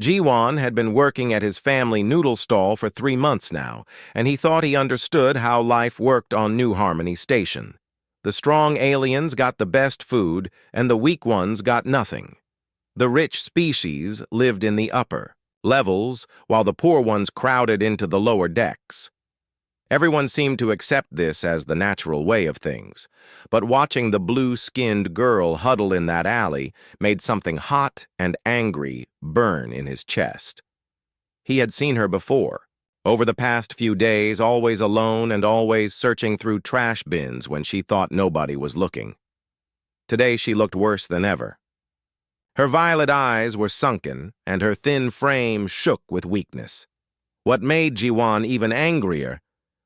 Jiwon had been working at his family noodle stall for 3 months now, and he thought he understood how life worked on New Harmony Station. The strong aliens got the best food, and the weak ones got nothing. The rich species lived in the upper levels, while the poor ones crowded into the lower decks. Everyone seemed to accept this as the natural way of things, but watching the blue-skinned girl huddle in that alley made something hot and angry burn in his chest. He had seen her before, over the past few days, always alone and always searching through trash bins when she thought nobody was looking. Today she looked worse than ever. Her violet eyes were sunken, and her thin frame shook with weakness. What made Jiwon even angrier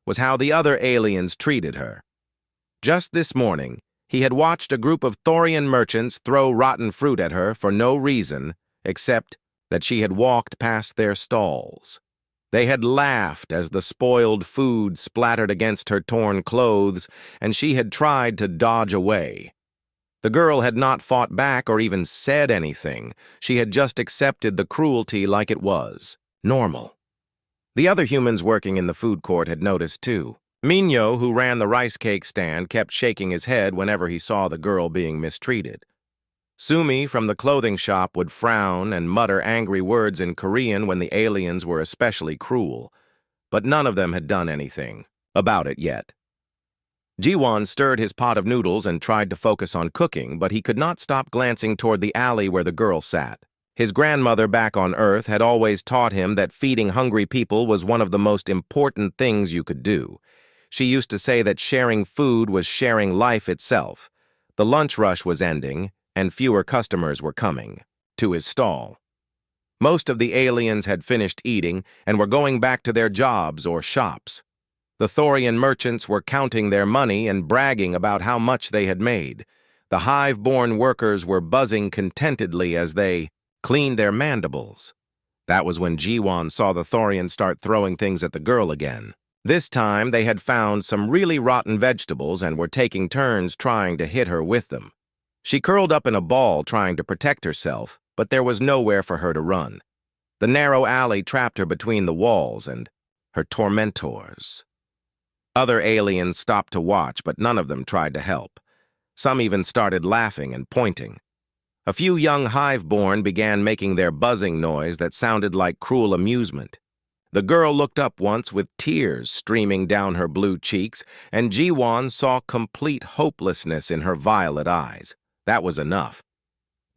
was how the other aliens treated her. Just this morning, he had watched a group of Thorian merchants throw rotten fruit at her for no reason except that she had walked past their stalls. They had laughed as the spoiled food splattered against her torn clothes, and she had tried to dodge away. The girl had not fought back or even said anything. She had just accepted the cruelty like it was normal. The other humans working in the food court had noticed too. Minyo, who ran the rice cake stand, kept shaking his head whenever he saw the girl being mistreated. Sumi from the clothing shop would frown and mutter angry words in Korean when the aliens were especially cruel, but none of them had done anything about it yet. Jiwon stirred his pot of noodles and tried to focus on cooking, but he could not stop glancing toward the alley where the girl sat. His grandmother back on Earth had always taught him that feeding hungry people was one of the most important things you could do. She used to say that sharing food was sharing life itself. The lunch rush was ending, and fewer customers were coming to his stall. Most of the aliens had finished eating and were going back to their jobs or shops. The Thorian merchants were counting their money and bragging about how much they had made. The hive-born workers were buzzing contentedly as they cleaned their mandibles. That was when Jiwon saw the Thorians start throwing things at the girl again. This time, they had found some really rotten vegetables and were taking turns trying to hit her with them. She curled up in a ball trying to protect herself, but there was nowhere for her to run. The narrow alley trapped her between the walls and her tormentors. Other aliens stopped to watch, but none of them tried to help. Some even started laughing and pointing. A few young hive-born began making their buzzing noise that sounded like cruel amusement. The girl looked up once with tears streaming down her blue cheeks, and Jiwon saw complete hopelessness in her violet eyes. That was enough.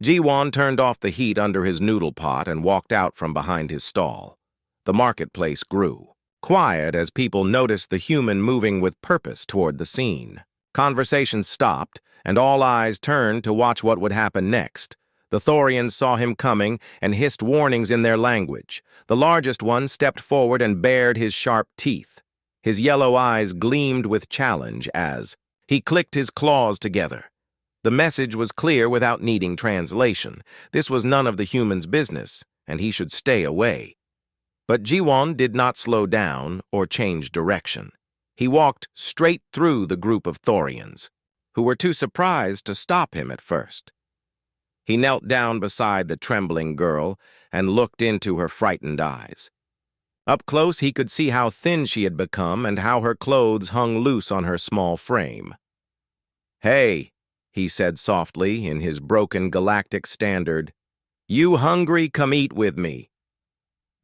Jiwon turned off the heat under his noodle pot and walked out from behind his stall. The marketplace grew quiet as people noticed the human moving with purpose toward the scene. Conversation stopped, and all eyes turned to watch what would happen next. The Thorians saw him coming and hissed warnings in their language. The largest one stepped forward and bared his sharp teeth. His yellow eyes gleamed with challenge as he clicked his claws together. The message was clear without needing translation. This was none of the humans' business, and he should stay away. But Jiwon did not slow down or change direction. He walked straight through the group of Thorians, who were too surprised to stop him at first. He knelt down beside the trembling girl and looked into her frightened eyes. Up close, he could see how thin she had become and how her clothes hung loose on her small frame. "Hey," he said softly in his broken galactic standard, "You hungry? Come eat with me."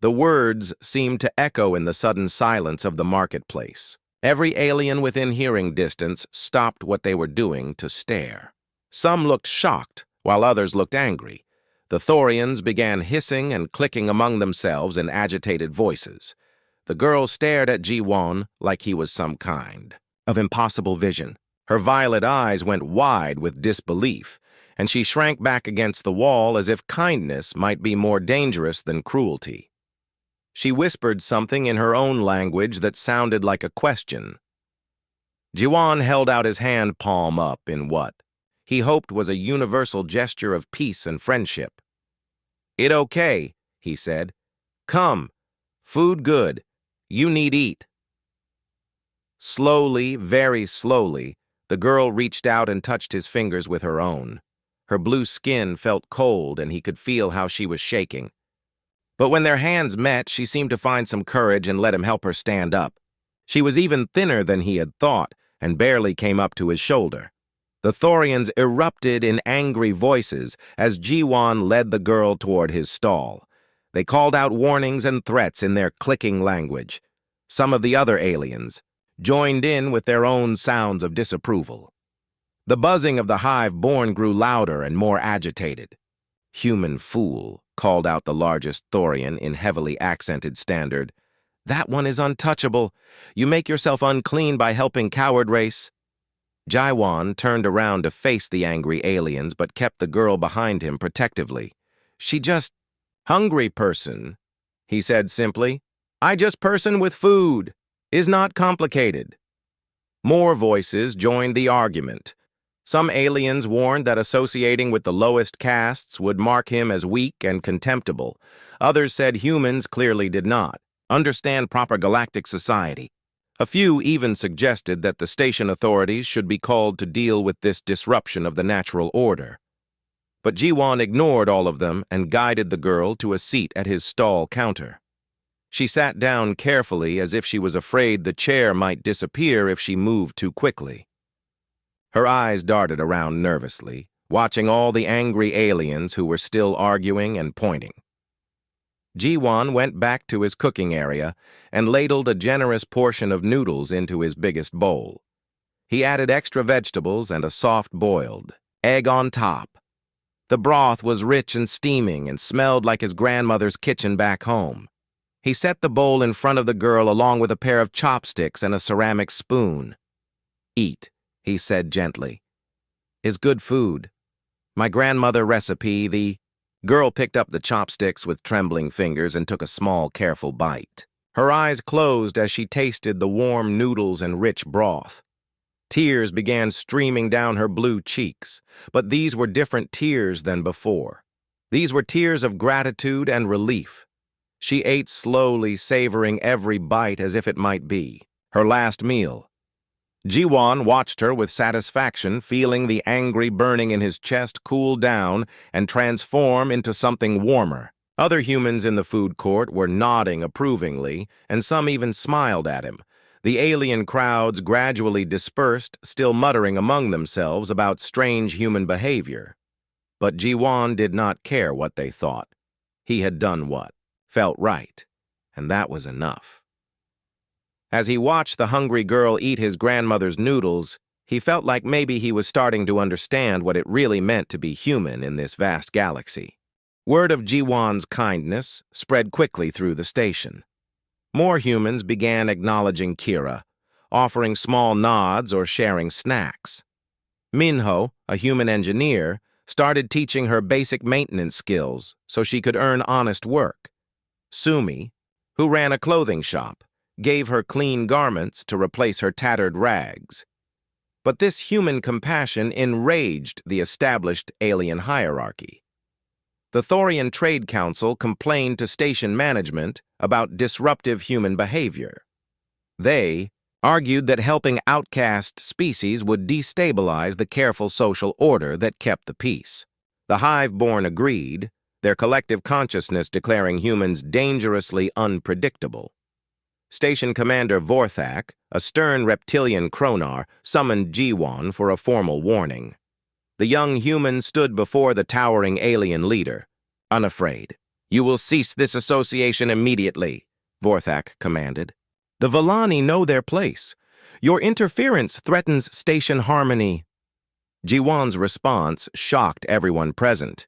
The words seemed to echo in the sudden silence of the marketplace. Every alien within hearing distance stopped what they were doing to stare. Some looked shocked, while others looked angry. The Thorians began hissing and clicking among themselves in agitated voices. The girl stared at Jiwon like he was some kind of impossible vision. Her violet eyes went wide with disbelief, and she shrank back against the wall as if kindness might be more dangerous than cruelty. She whispered something in her own language that sounded like a question. Jiwon held out his hand palm up in what he hoped was a universal gesture of peace and friendship. "It okay," he said. "Come. Food good. You need eat." Slowly, very slowly, the girl reached out and touched his fingers with her own. Her blue skin felt cold, and he could feel how she was shaking. But when their hands met, she seemed to find some courage and let him help her stand up. She was even thinner than he had thought, and barely came up to his shoulder. The Thorians erupted in angry voices as Ji-won led the girl toward his stall. They called out warnings and threats in their clicking language. Some of the other aliens joined in with their own sounds of disapproval. The buzzing of the hive-born grew louder and more agitated. "Human fool," called out the largest Thorian in heavily accented standard. "That one is untouchable. You make yourself unclean by helping coward race." Ji-won turned around to face the angry aliens but kept the girl behind him protectively. "She just hungry person," he said simply. "I just person with food. Is not complicated." More voices joined the argument. Some aliens warned that associating with the lowest castes would mark him as weak and contemptible. Others said humans clearly did not understand proper galactic society. A few even suggested that the station authorities should be called to deal with this disruption of the natural order. But Ji-won ignored all of them and guided the girl to a seat at his stall counter. She sat down carefully as if she was afraid the chair might disappear if she moved too quickly. Her eyes darted around nervously, watching all the angry aliens who were still arguing and pointing. Ji-won went back to his cooking area and ladled a generous portion of noodles into his biggest bowl. He added extra vegetables and a soft-boiled egg on top. The broth was rich and steaming and smelled like his grandmother's kitchen back home. He set the bowl in front of the girl along with a pair of chopsticks and a ceramic spoon. "Eat," he said gently. "Is good food. My grandmother recipe, the—" Girl picked up the chopsticks with trembling fingers and took a small, careful bite. Her eyes closed as she tasted the warm noodles and rich broth. Tears began streaming down her blue cheeks, but these were different tears than before. These were tears of gratitude and relief. She ate slowly, savoring every bite as if it might be her last meal. Ji-won watched her with satisfaction, feeling the angry burning in his chest cool down and transform into something warmer. Other humans in the food court were nodding approvingly, and some even smiled at him. The alien crowds gradually dispersed, still muttering among themselves about strange human behavior. But Ji-won did not care what they thought. He had done what felt right, and that was enough. As he watched the hungry girl eat his grandmother's noodles, he felt like maybe he was starting to understand what it really meant to be human in this vast galaxy. Word of Ji-won's kindness spread quickly through the station. More humans began acknowledging Kira, offering small nods or sharing snacks. Minho, a human engineer, started teaching her basic maintenance skills so she could earn honest work. Sumi, who ran a clothing shop, gave her clean garments to replace her tattered rags. But this human compassion enraged the established alien hierarchy. The Thorian Trade Council complained to station management about disruptive human behavior. They argued that helping outcast species would destabilize the careful social order that kept the peace. The hive-born agreed, their collective consciousness declaring humans dangerously unpredictable. Station Commander Vorthak, a stern reptilian Kronar, summoned Ji-won for a formal warning. The young human stood before the towering alien leader, unafraid. "You will cease this association immediately," Vorthak commanded. "The Villani know their place. Your interference threatens station harmony." Ji-won's response shocked everyone present.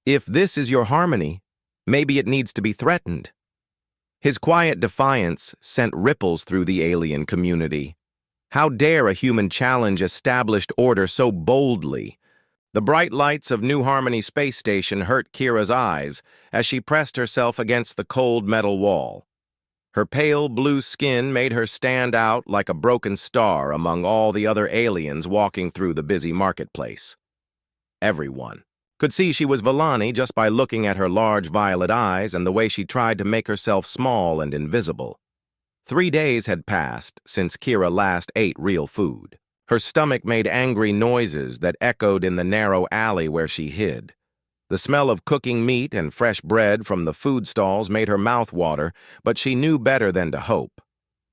"If this is your harmony, maybe it needs to be threatened." His quiet defiance sent ripples through the alien community. How dare a human challenge established order so boldly? The bright lights of New Harmony Space Station hurt Kira's eyes as she pressed herself against the cold metal wall. Her pale blue skin made her stand out like a broken star among all the other aliens walking through the busy marketplace. Everyone could see she was Villani just by looking at her large violet eyes and the way she tried to make herself small and invisible. 3 days had passed since Kira last ate real food. Her stomach made angry noises that echoed in the narrow alley where she hid. The smell of cooking meat and fresh bread from the food stalls made her mouth water, but she knew better than to hope.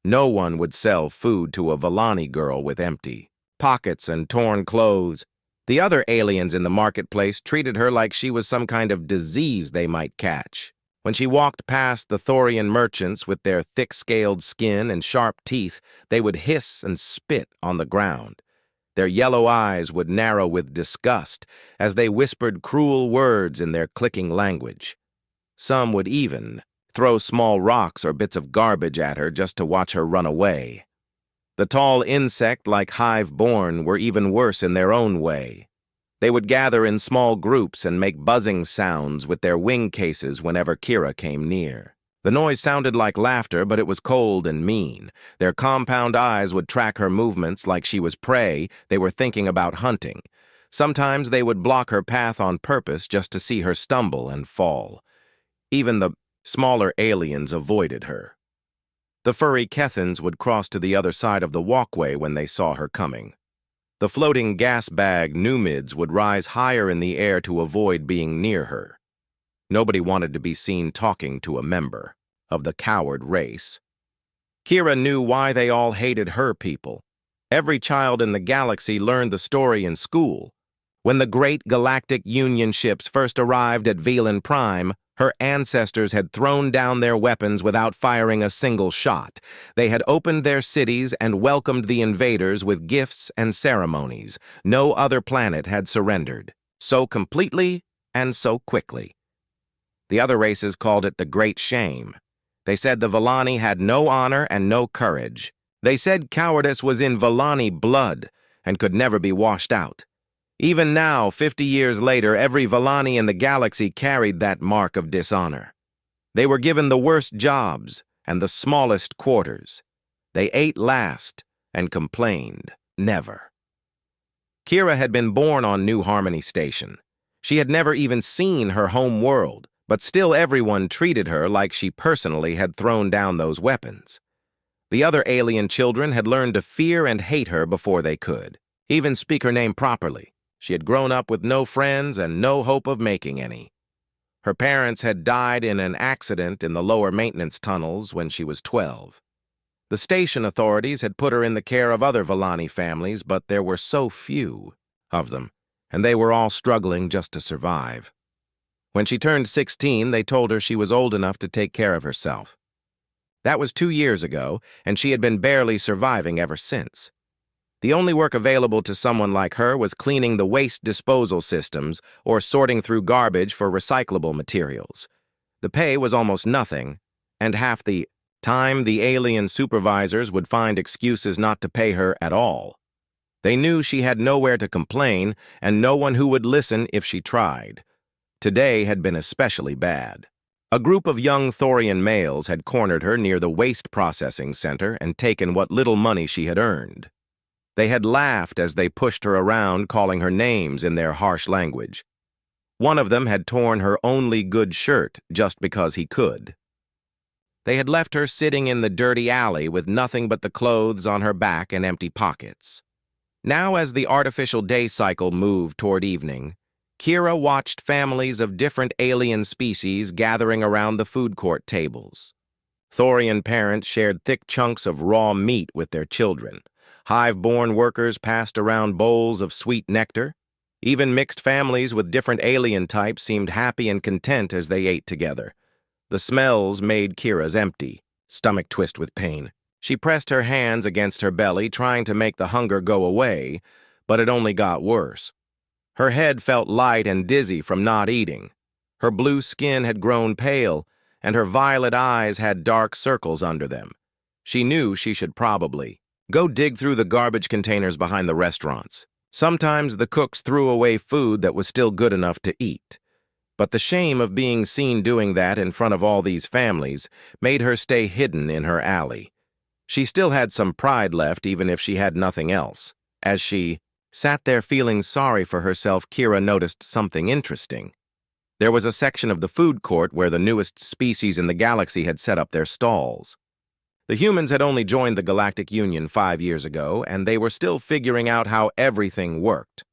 No one would sell food to a Villani girl with empty pockets and torn clothes. The other aliens in the marketplace treated her like she was some kind of disease they might catch. When she walked past the Thorian merchants with their thick-scaled skin and sharp teeth, they would hiss and spit on the ground. Their yellow eyes would narrow with disgust as they whispered cruel words in their clicking language. Some would even throw small rocks or bits of garbage at her just to watch her run away. The tall insect-like hive-born were even worse in their own way. They would gather in small groups and make buzzing sounds with their wing cases whenever Kira came near. The noise sounded like laughter, but it was cold and mean. Their compound eyes would track her movements like she was prey they were thinking about hunting. Sometimes they would block her path on purpose just to see her stumble and fall. Even the smaller aliens avoided her. The furry Kethans would cross to the other side of the walkway when they saw her coming. The floating gas bag Numids would rise higher in the air to avoid being near her. Nobody wanted to be seen talking to a member of the coward race. Kira knew why they all hated her people. Every child in the galaxy learned the story in school. When the great galactic Union ships first arrived at Velan Prime, her ancestors had thrown down their weapons without firing a single shot. They had opened their cities and welcomed the invaders with gifts and ceremonies. No other planet had surrendered so completely and so quickly. The other races called it the Great Shame. They said the Villani had no honor and no courage. They said cowardice was in Villani blood and could never be washed out. Even now, 50 years later, every Villani in the galaxy carried that mark of dishonor. They were given the worst jobs and the smallest quarters. They ate last and complained never. Kira had been born on New Harmony Station. She had never even seen her home world, but still everyone treated her like she personally had thrown down those weapons. The other alien children had learned to fear and hate her before they could even speak her name properly. She had grown up with no friends and no hope of making any. Her parents had died in an accident in the lower maintenance tunnels when she was 12. The station authorities had put her in the care of other Villani families, but there were so few of them, and they were all struggling just to survive. When she turned 16, they told her she was old enough to take care of herself. That was 2 years ago, and she had been barely surviving ever since. The only work available to someone like her was cleaning the waste disposal systems or sorting through garbage for recyclable materials. The pay was almost nothing, and half the time the alien supervisors would find excuses not to pay her at all. They knew she had nowhere to complain and no one who would listen if she tried. Today had been especially bad. A group of young Thorian males had cornered her near the waste processing center and taken what little money she had earned. They had laughed as they pushed her around, calling her names in their harsh language. One of them had torn her only good shirt just because he could. They had left her sitting in the dirty alley with nothing but the clothes on her back and empty pockets. Now, as the artificial day cycle moved toward evening, Kira watched families of different alien species gathering around the food court tables. Thorian parents shared thick chunks of raw meat with their children. Hive-born workers passed around bowls of sweet nectar. Even mixed families with different alien types seemed happy and content as they ate together. The smells made Kira's stomach twist with pain. She pressed her hands against her belly, trying to make the hunger go away, but it only got worse. Her head felt light and dizzy from not eating. Her blue skin had grown pale, and her violet eyes had dark circles under them. She knew she should probably go dig through the garbage containers behind the restaurants. Sometimes the cooks threw away food that was still good enough to eat. But the shame of being seen doing that in front of all these families made her stay hidden in her alley. She still had some pride left even if she had nothing else. As she sat there feeling sorry for herself, Kira noticed something interesting. There was a section of the food court where the newest species in the galaxy had set up their stalls. The humans had only joined the Galactic Union 5 years ago, and they were still figuring out how everything worked.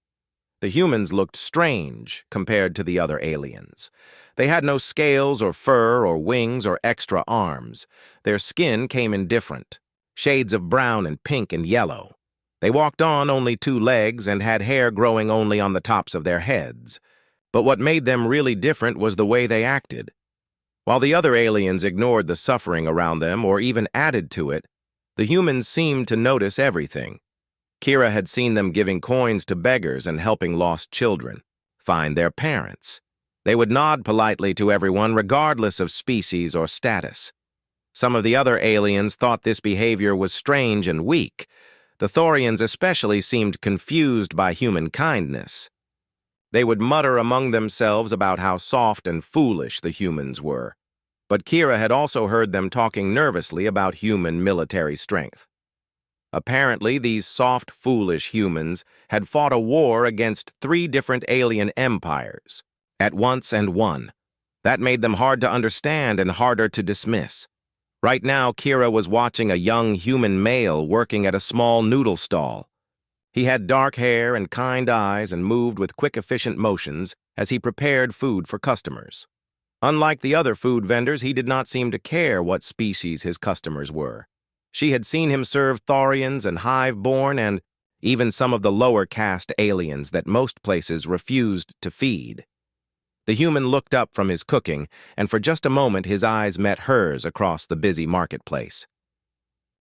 The humans looked strange compared to the other aliens. They had no scales or fur or wings or extra arms. Their skin came in different shades of brown and pink and yellow. They walked on only 2 legs and had hair growing only on the tops of their heads. But what made them really different was the way they acted. While the other aliens ignored the suffering around them or even added to it, the humans seemed to notice everything. Kira had seen them giving coins to beggars and helping lost children find their parents. They would nod politely to everyone regardless of species or status. Some of the other aliens thought this behavior was strange and weak. The Thorians especially seemed confused by human kindness. They would mutter among themselves about how soft and foolish the humans were. But Kira had also heard them talking nervously about human military strength. Apparently, these soft, foolish humans had fought a war against 3 different alien empires at once and won. That made them hard to understand and harder to dismiss. Right now, Kira was watching a young human male working at a small noodle stall. He had dark hair and kind eyes and moved with quick, efficient motions as he prepared food for customers. Unlike the other food vendors, he did not seem to care what species his customers were. She had seen him serve Thorians and Hive-born and even some of the lower caste aliens that most places refused to feed. The human looked up from his cooking, and for just a moment his eyes met hers across the busy marketplace.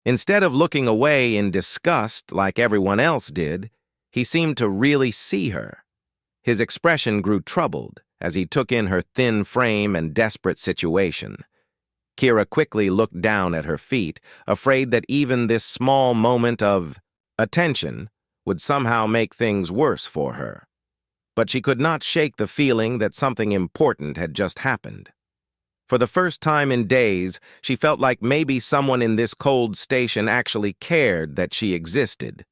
Instead of looking away in disgust like everyone else did, he seemed to really see her. His expression grew troubled as he took in her thin frame and desperate situation. Kira quickly looked down at her feet, afraid that even this small moment of attention would somehow make things worse for her. But she could not shake the feeling that something important had just happened. For the first time in days, she felt like maybe someone in this cold station actually cared that she existed.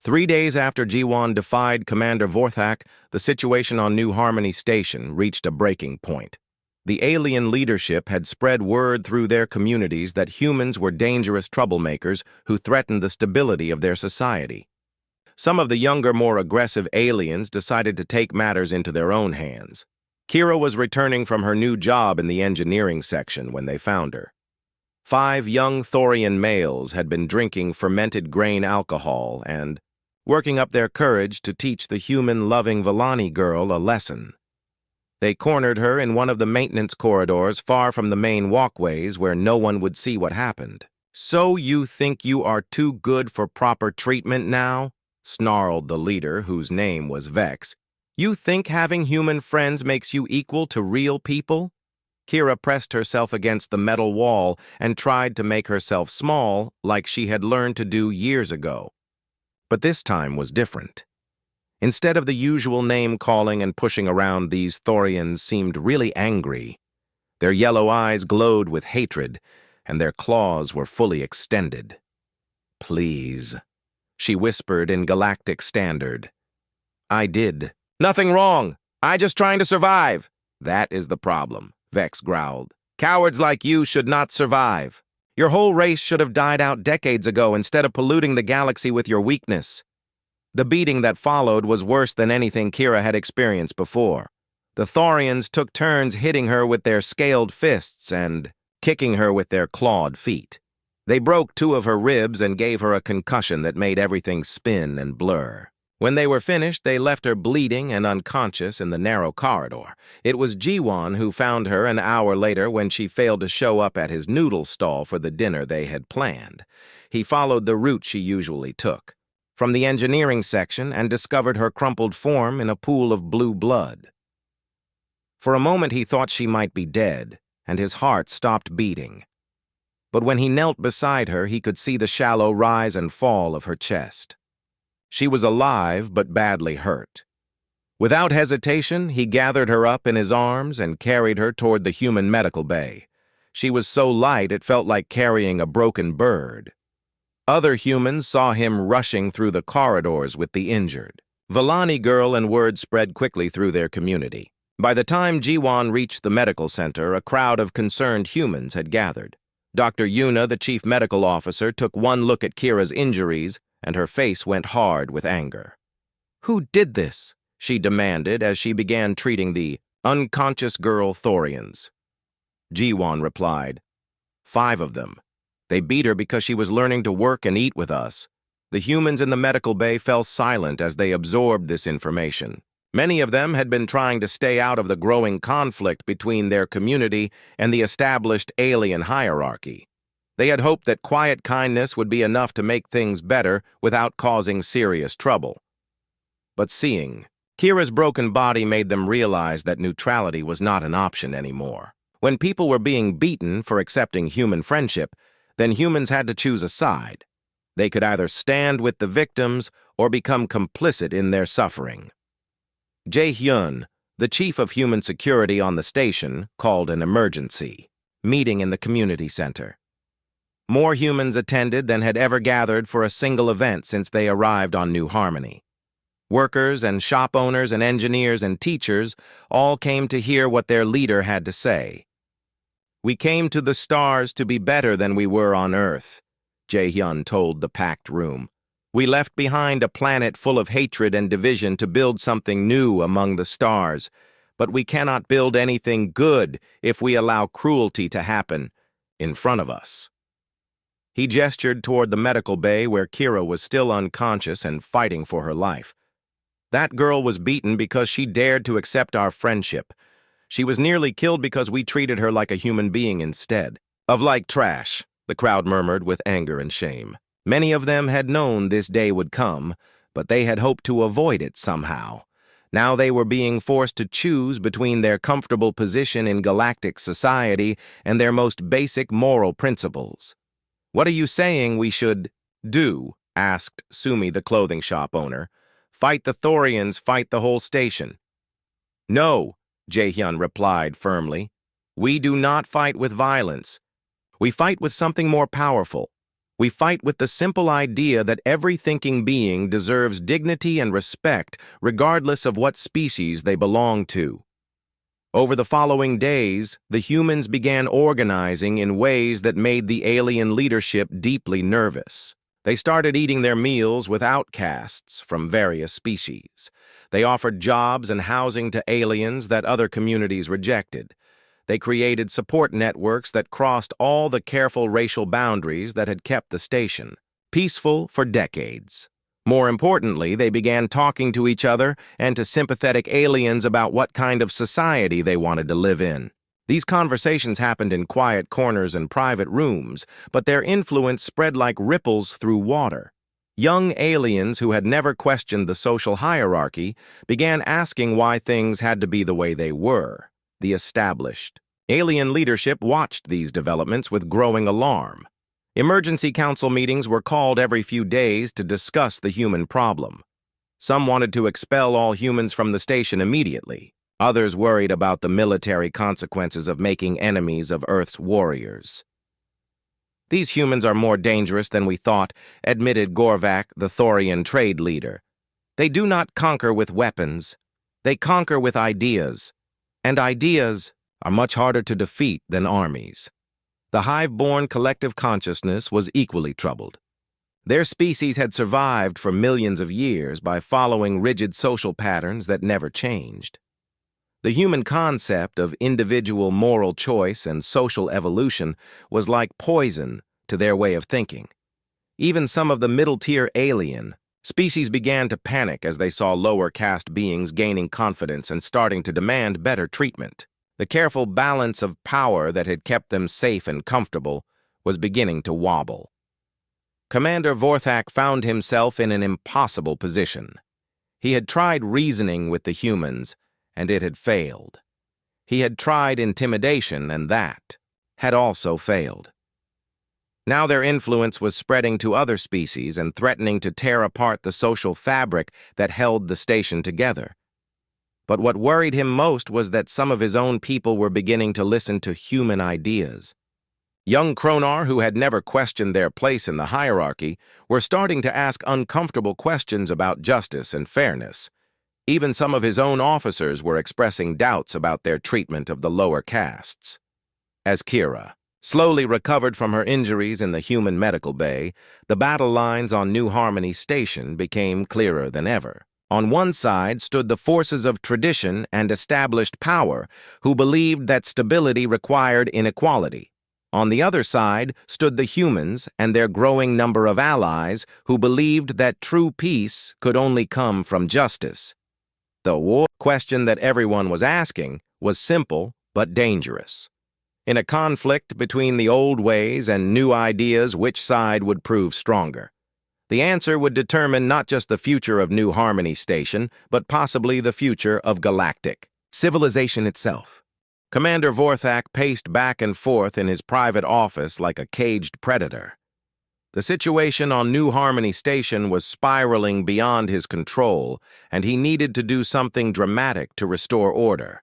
3 days after Jiwan defied Commander Vorthak, the situation on New Harmony Station reached a breaking point. The alien leadership had spread word through their communities that humans were dangerous troublemakers who threatened the stability of their society. Some of the younger, more aggressive aliens decided to take matters into their own hands. Kira was returning from her new job in the engineering section when they found her. 5 young Thorian males had been drinking fermented grain alcohol and working up their courage to teach the human-loving Vellani girl a lesson. They cornered her in one of the maintenance corridors far from the main walkways where no one would see what happened. "So you think you are too good for proper treatment now?" snarled the leader, whose name was Vex. "You think having human friends makes you equal to real people?" Kira pressed herself against the metal wall and tried to make herself small like she had learned to do years ago. But this time was different. Instead of the usual name-calling and pushing around, these Thorians seemed really angry. Their yellow eyes glowed with hatred, and their claws were fully extended. "Please," she whispered in Galactic Standard. "I did. Nothing wrong. I just trying to survive." "That is the problem," Vex growled. "Cowards like you should not survive. Your whole race should have died out decades ago instead of polluting the galaxy with your weakness." The beating that followed was worse than anything Kira had experienced before. The Thorians took turns hitting her with their scaled fists and kicking her with their clawed feet. They broke 2 of her ribs and gave her a concussion that made everything spin and blur. When they were finished, they left her bleeding and unconscious in the narrow corridor. It was Jiwan who found her an hour later when she failed to show up at his noodle stall for the dinner they had planned. He followed the route she usually took, from the engineering section, and discovered her crumpled form in a pool of blue blood. For a moment he thought she might be dead, and his heart stopped beating. But when he knelt beside her, he could see the shallow rise and fall of her chest. She was alive but badly hurt. Without hesitation, he gathered her up in his arms and carried her toward the human medical bay. She was so light it felt like carrying a broken bird. Other humans saw him rushing through the corridors with the injured. Vellani girl and word spread quickly through their community. By the time Jiwan reached the medical center, a crowd of concerned humans had gathered. Dr. Yuna, the chief medical officer, took one look at Kira's injuries, and her face went hard with anger. Who did this? She demanded as she began treating the unconscious girl Thorians. Jiwon replied, 5 of them. They beat her because she was learning to work and eat with us. The humans in the medical bay fell silent as they absorbed this information. Many of them had been trying to stay out of the growing conflict between their community and the established alien hierarchy. They had hoped that quiet kindness would be enough to make things better without causing serious trouble. But seeing Kira's broken body made them realize that neutrality was not an option anymore. When people were being beaten for accepting human friendship, then humans had to choose a side. They could either stand with the victims or become complicit in their suffering. Jae-hyun, the chief of human security on the station, called an emergency meeting in the community center. More humans attended than had ever gathered for a single event since they arrived on New Harmony. Workers and shop owners and engineers and teachers all came to hear what their leader had to say. We came to the stars to be better than we were on Earth, Jae-hyun told the packed room. We left behind a planet full of hatred and division to build something new among the stars, but we cannot build anything good if we allow cruelty to happen in front of us. He gestured toward the medical bay where Kira was still unconscious and fighting for her life. That girl was beaten because she dared to accept our friendship. She was nearly killed because we treated her like a human being instead. Of like trash, the crowd murmured with anger and shame. Many of them had known this day would come, but they had hoped to avoid it somehow. Now they were being forced to choose between their comfortable position in galactic society and their most basic moral principles. What are you saying we should do? Asked Sumi, the clothing shop owner. Fight the Thorians, fight the whole station. No, Jae-hyun replied firmly. We do not fight with violence. We fight with something more powerful. We fight with the simple idea that every thinking being deserves dignity and respect regardless of what species they belong to. Over the following days, the humans began organizing in ways that made the alien leadership deeply nervous. They started eating their meals with outcasts from various species. They offered jobs and housing to aliens that other communities rejected. They created support networks that crossed all the careful racial boundaries that had kept the station peaceful for decades. More importantly, they began talking to each other and to sympathetic aliens about what kind of society they wanted to live in. These conversations happened in quiet corners and private rooms, but their influence spread like ripples through water. Young aliens who had never questioned the social hierarchy began asking why things had to be the way they were, the established. Alien leadership watched these developments with growing alarm. Emergency council meetings were called every few days to discuss the human problem. Some wanted to expel all humans from the station immediately. Others worried about the military consequences of making enemies of Earth's warriors. These humans are more dangerous than we thought, admitted Gorvak, the Thorian trade leader. They do not conquer with weapons. They conquer with ideas. And ideas are much harder to defeat than armies. The hive-born collective consciousness was equally troubled. Their species had survived for millions of years by following rigid social patterns that never changed. The human concept of individual moral choice and social evolution was like poison to their way of thinking. Even some of the middle-tier alien species began to panic as they saw lower caste beings gaining confidence and starting to demand better treatment. The careful balance of power that had kept them safe and comfortable was beginning to wobble. Commander Vorthak found himself in an impossible position. He had tried reasoning with the humans, and it had failed. He had tried intimidation, and that had also failed. Now their influence was spreading to other species and threatening to tear apart the social fabric that held the station together. But what worried him most was that some of his own people were beginning to listen to human ideas. Young Kronar, who had never questioned their place in the hierarchy, were starting to ask uncomfortable questions about justice and fairness. Even some of his own officers were expressing doubts about their treatment of the lower castes. As Kira slowly recovered from her injuries in the human medical bay, the battle lines on New Harmony Station became clearer than ever. On one side stood the forces of tradition and established power, who believed that stability required inequality. On the other side stood the humans and their growing number of allies who believed that true peace could only come from justice. The war question that everyone was asking was simple but dangerous. In a conflict between the old ways and new ideas, which side would prove stronger? The answer would determine not just the future of New Harmony Station, but possibly the future of galactic civilization itself. Commander Vorthak paced back and forth in his private office like a caged predator. The situation on New Harmony Station was spiraling beyond his control, and he needed to do something dramatic to restore order.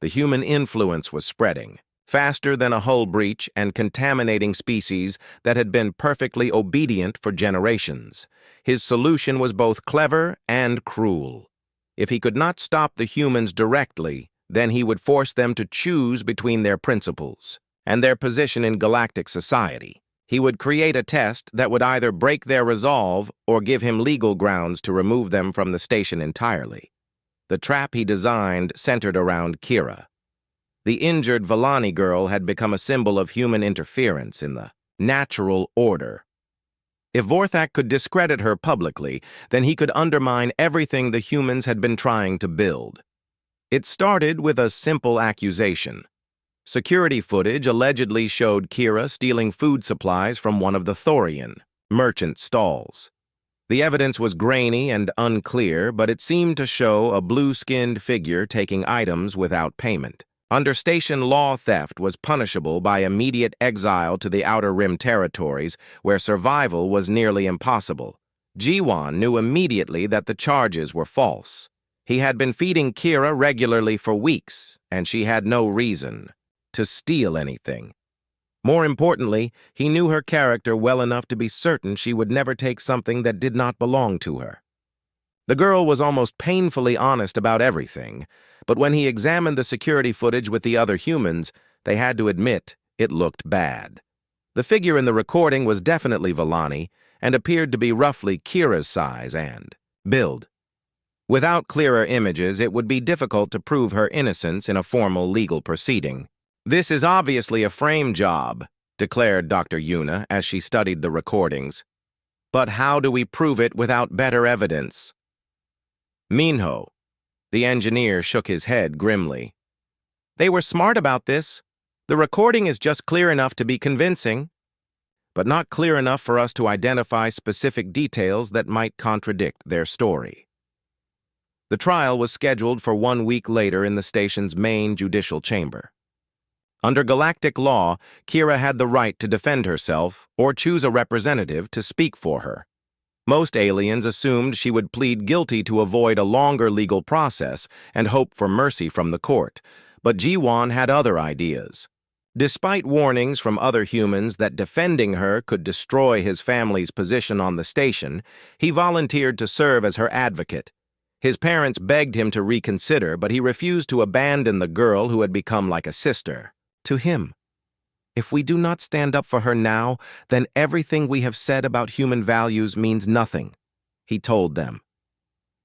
The human influence was spreading, faster than a hull breach and contaminating species that had been perfectly obedient for generations. His solution was both clever and cruel. If he could not stop the humans directly, then he would force them to choose between their principles and their position in galactic society. He would create a test that would either break their resolve or give him legal grounds to remove them from the station entirely. The trap he designed centered around Kira. The injured Vellani girl had become a symbol of human interference in the natural order. If Vorthak could discredit her publicly, then he could undermine everything the humans had been trying to build. It started with a simple accusation. Security footage allegedly showed Kira stealing food supplies from one of the Thorian merchant stalls. The evidence was grainy and unclear, but it seemed to show a blue-skinned figure taking items without payment. Under station law, theft was punishable by immediate exile to the Outer Rim territories, where survival was nearly impossible. Jiwan knew immediately that the charges were false. He had been feeding Kira regularly for weeks, and she had no reason to steal anything. More importantly, he knew her character well enough to be certain she would never take something that did not belong to her. The girl was almost painfully honest about everything, but when he examined the security footage with the other humans, they had to admit it looked bad. The figure in the recording was definitely Vellani and appeared to be roughly Kira's size and build. Without clearer images, it would be difficult to prove her innocence in a formal legal proceeding. "This is obviously a frame job," declared Dr. Yuna as she studied the recordings. "But how do we prove it without better evidence?" Minho, the engineer, shook his head grimly. "They were smart about this. The recording is just clear enough to be convincing, but not clear enough for us to identify specific details that might contradict their story." The trial was scheduled for 1 week later in the station's main judicial chamber. Under galactic law, Kira had the right to defend herself or choose a representative to speak for her. Most aliens assumed she would plead guilty to avoid a longer legal process and hope for mercy from the court, but Jiwan had other ideas. Despite warnings from other humans that defending her could destroy his family's position on the station, he volunteered to serve as her advocate. His parents begged him to reconsider, but he refused to abandon the girl who had become like a sister to him. "If we do not stand up for her now, then everything we have said about human values means nothing," he told them.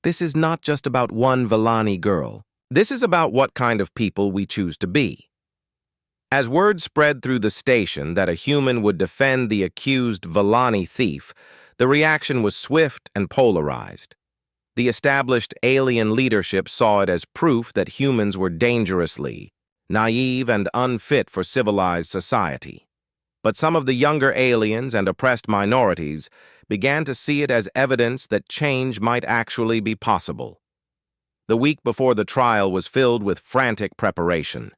"This is not just about one Vellani girl. This is about what kind of people we choose to be." As word spread through the station that a human would defend the accused Vellani thief, the reaction was swift and polarized. The established alien leadership saw it as proof that humans were dangerously naive and unfit for civilized society. But some of the younger aliens and oppressed minorities began to see it as evidence that change might actually be possible. The week before the trial was filled with frantic preparation.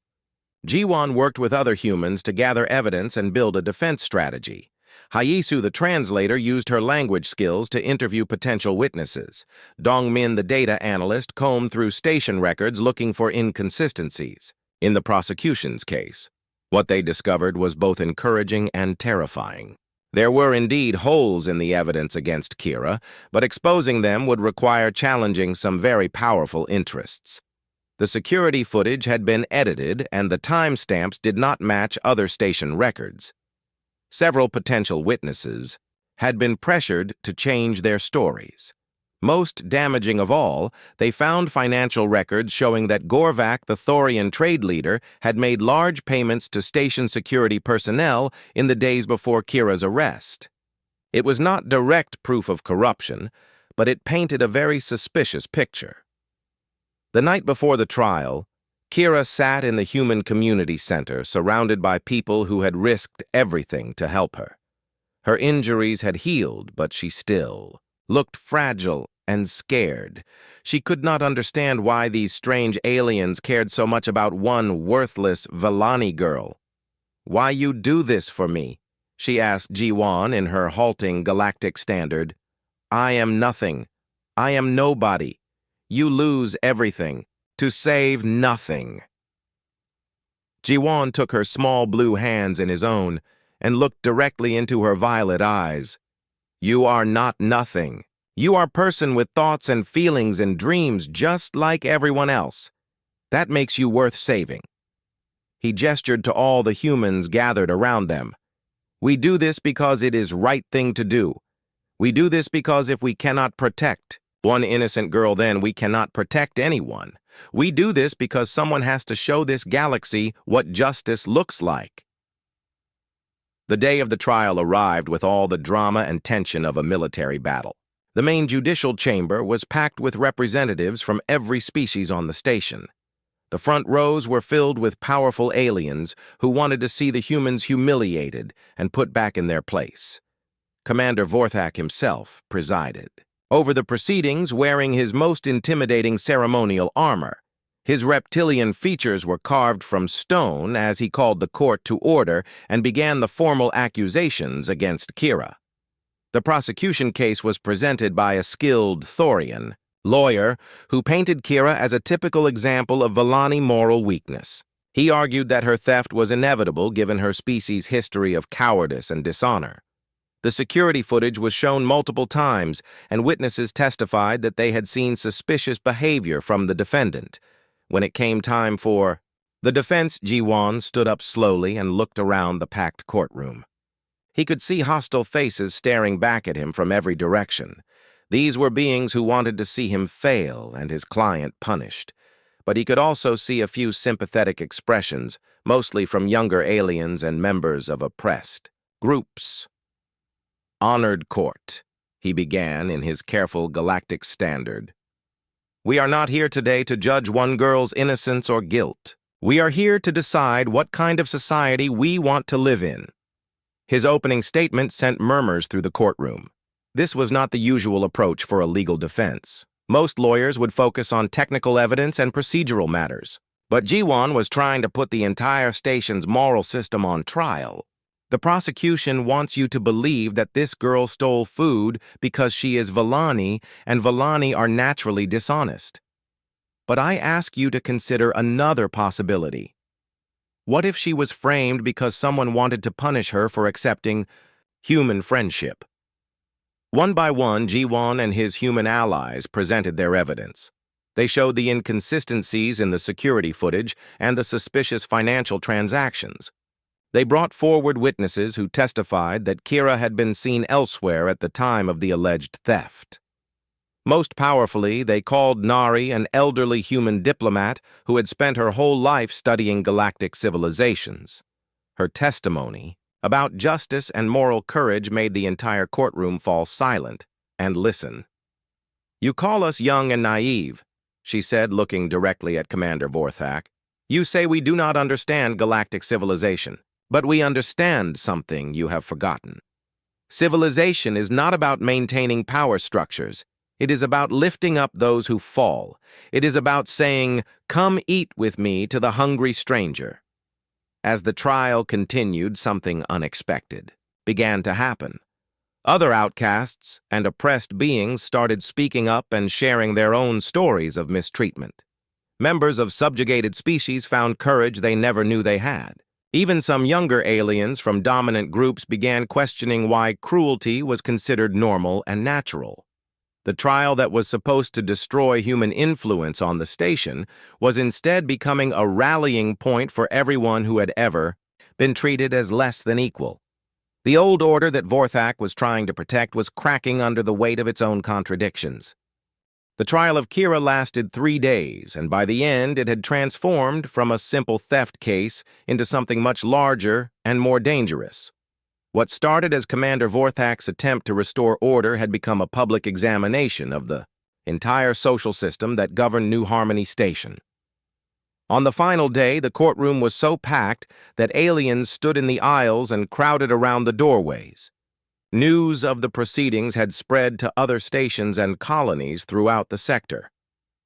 Jiwan worked with other humans to gather evidence and build a defense strategy. Haisu, the translator, used her language skills to interview potential witnesses. Dongmin, the data analyst, combed through station records looking for inconsistencies. In the prosecution's case, what they discovered was both encouraging and terrifying. There were indeed holes in the evidence against Kira, but exposing them would require challenging some very powerful interests. The security footage had been edited, and the timestamps did not match other station records. Several potential witnesses had been pressured to change their stories. Most damaging of all, they found financial records showing that Gorvak, the Thorian trade leader, had made large payments to station security personnel in the days before Kira's arrest. It was not direct proof of corruption, but it painted a very suspicious picture. The night before the trial, Kira sat in the Human Community Center, surrounded by people who had risked everything to help her. Her injuries had healed, but she still looked fragile and scared. She could not understand why these strange aliens cared so much about one worthless Vellani girl. "Why you do this for me?" she asked Jiwan in her halting galactic standard. "I am nothing. I am nobody. You lose everything to save nothing." Jiwan took her small blue hands in his own and looked directly into her violet eyes. "You are not nothing. You are a person with thoughts and feelings and dreams just like everyone else. That makes you worth saving." He gestured to all the humans gathered around them. "We do this because it is right thing to do. We do this because if we cannot protect one innocent girl, then we cannot protect anyone. We do this because someone has to show this galaxy what justice looks like." The day of the trial arrived with all the drama and tension of a military battle. The main judicial chamber was packed with representatives from every species on the station. The front rows were filled with powerful aliens who wanted to see the humans humiliated and put back in their place. Commander Vorthak himself presided over the proceedings, wearing his most intimidating ceremonial armor. His reptilian features were carved from stone as he called the court to order and began the formal accusations against Kira. The prosecution case was presented by a skilled Thorian lawyer who painted Kira as a typical example of Vellani moral weakness. He argued that her theft was inevitable given her species' history of cowardice and dishonor. The security footage was shown multiple times, and witnesses testified that they had seen suspicious behavior from the defendant. When it came time for the defense, Jiwan stood up slowly and looked around the packed courtroom. He could see hostile faces staring back at him from every direction. These were beings who wanted to see him fail and his client punished. But he could also see a few sympathetic expressions, mostly from younger aliens and members of oppressed groups. "Honored court," he began in his careful galactic standard. "We are not here today to judge one girl's innocence or guilt. We are here to decide what kind of society we want to live in." His opening statement sent murmurs through the courtroom. This was not the usual approach for a legal defense. Most lawyers would focus on technical evidence and procedural matters. But Jiwan was trying to put the entire station's moral system on trial. "The prosecution wants you to believe that this girl stole food because she is Vellani, and Vellani are naturally dishonest. But I ask you to consider another possibility. What if she was framed because someone wanted to punish her for accepting human friendship?" One by one, Jiwan and his human allies presented their evidence. They showed the inconsistencies in the security footage and the suspicious financial transactions. They brought forward witnesses who testified that Kira had been seen elsewhere at the time of the alleged theft. Most powerfully, they called Nari an elderly human diplomat who had spent her whole life studying galactic civilizations. Her testimony about justice and moral courage made the entire courtroom fall silent and listen. "You call us young and naive," she said, looking directly at Commander Vorthak. "You say we do not understand galactic civilization, but we understand something you have forgotten. Civilization is not about maintaining power structures. It is about lifting up those who fall. It is about saying, 'Come eat with me,' to the hungry stranger." As the trial continued, something unexpected began to happen. Other outcasts and oppressed beings started speaking up and sharing their own stories of mistreatment. Members of subjugated species found courage they never knew they had. Even some younger aliens from dominant groups began questioning why cruelty was considered normal and natural. The trial that was supposed to destroy human influence on the station was instead becoming a rallying point for everyone who had ever been treated as less than equal. The old order that Vorthak was trying to protect was cracking under the weight of its own contradictions. The trial of Kira lasted 3 days, and by the end it had transformed from a simple theft case into something much larger and more dangerous. What started as Commander Vorthak's attempt to restore order had become a public examination of the entire social system that governed New Harmony Station. On the final day, the courtroom was so packed that aliens stood in the aisles and crowded around the doorways. News of the proceedings had spread to other stations and colonies throughout the sector.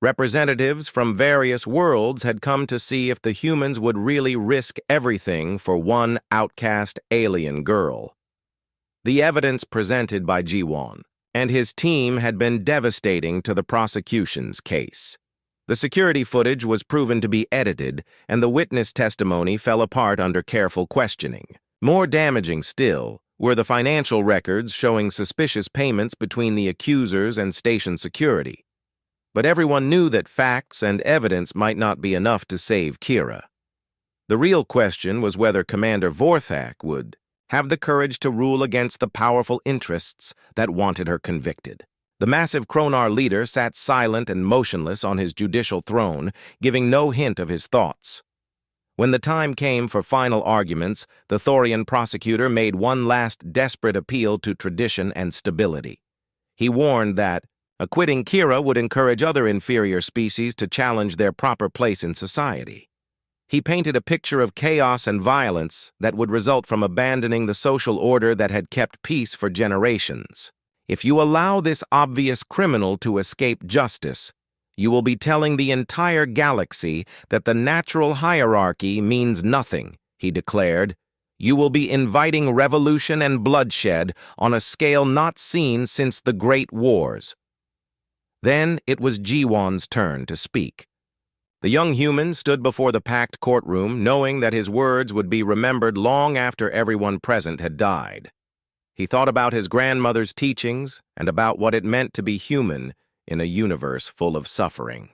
Representatives from various worlds had come to see if the humans would really risk everything for one outcast alien girl. The evidence presented by Jiwon and his team had been devastating to the prosecution's case. The security footage was proven to be edited, and the witness testimony fell apart under careful questioning. More damaging still were the financial records showing suspicious payments between the accusers and station security. But everyone knew that facts and evidence might not be enough to save Kira. The real question was whether Commander Vorthak would have the courage to rule against the powerful interests that wanted her convicted. The massive Kronar leader sat silent and motionless on his judicial throne, giving no hint of his thoughts. When the time came for final arguments, the Thorian prosecutor made one last desperate appeal to tradition and stability. He warned that acquitting Kira would encourage other inferior species to challenge their proper place in society. He painted a picture of chaos and violence that would result from abandoning the social order that had kept peace for generations. If you allow this obvious criminal to escape justice, you will be telling the entire galaxy that the natural hierarchy means nothing, he declared. You will be inviting revolution and bloodshed on a scale not seen since the Great Wars. Then it was Jiwon's turn to speak. The young human stood before the packed courtroom, knowing that his words would be remembered long after everyone present had died. He thought about his grandmother's teachings and about what it meant to be human in a universe full of suffering.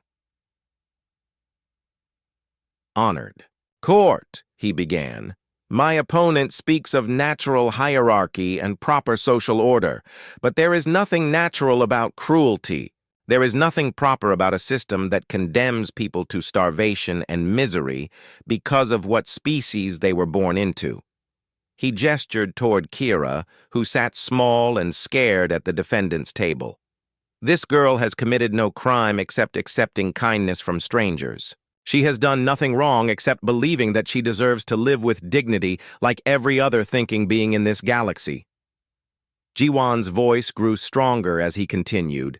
Honored. Court, he began. My opponent speaks of natural hierarchy and proper social order, but there is nothing natural about cruelty. There is nothing proper about a system that condemns people to starvation and misery because of what species they were born into. He gestured toward Kira, who sat small and scared at the defendant's table. This girl has committed no crime except accepting kindness from strangers. She has done nothing wrong except believing that she deserves to live with dignity like every other thinking being in this galaxy. Jiwon's voice grew stronger as he continued.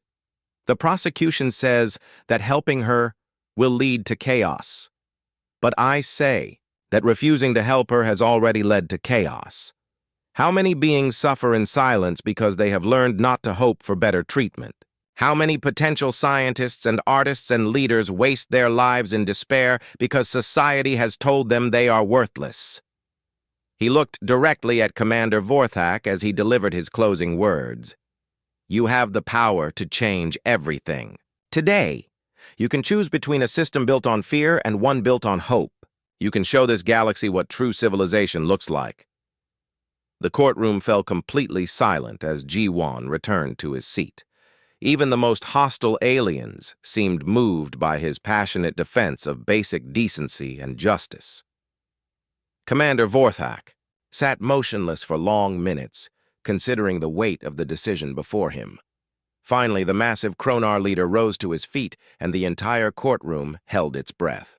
The prosecution says that helping her will lead to chaos. But I say that refusing to help her has already led to chaos. How many beings suffer in silence because they have learned not to hope for better treatment? How many potential scientists and artists and leaders waste their lives in despair because society has told them they are worthless? He looked directly at Commander Vorthak as he delivered his closing words. You have the power to change everything. Today, you can choose between a system built on fear and one built on hope. You can show this galaxy what true civilization looks like. The courtroom fell completely silent as Jiwon returned to his seat. Even the most hostile aliens seemed moved by his passionate defense of basic decency and justice. Commander Vorthak sat motionless for long minutes, considering the weight of the decision before him. Finally, the massive Kronar leader rose to his feet, and the entire courtroom held its breath.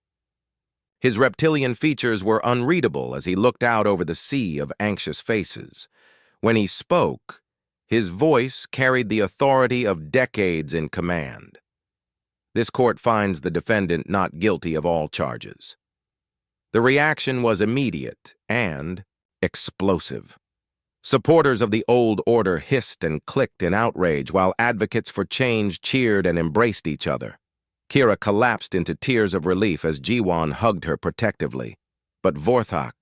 His reptilian features were unreadable as he looked out over the sea of anxious faces. When he spoke, his voice carried the authority of decades in command. This court finds the defendant not guilty of all charges. The reaction was immediate and explosive. Supporters of the old order hissed and clicked in outrage, while advocates for change cheered and embraced each other. Kira collapsed into tears of relief as Jiwon hugged her protectively, but Vorthak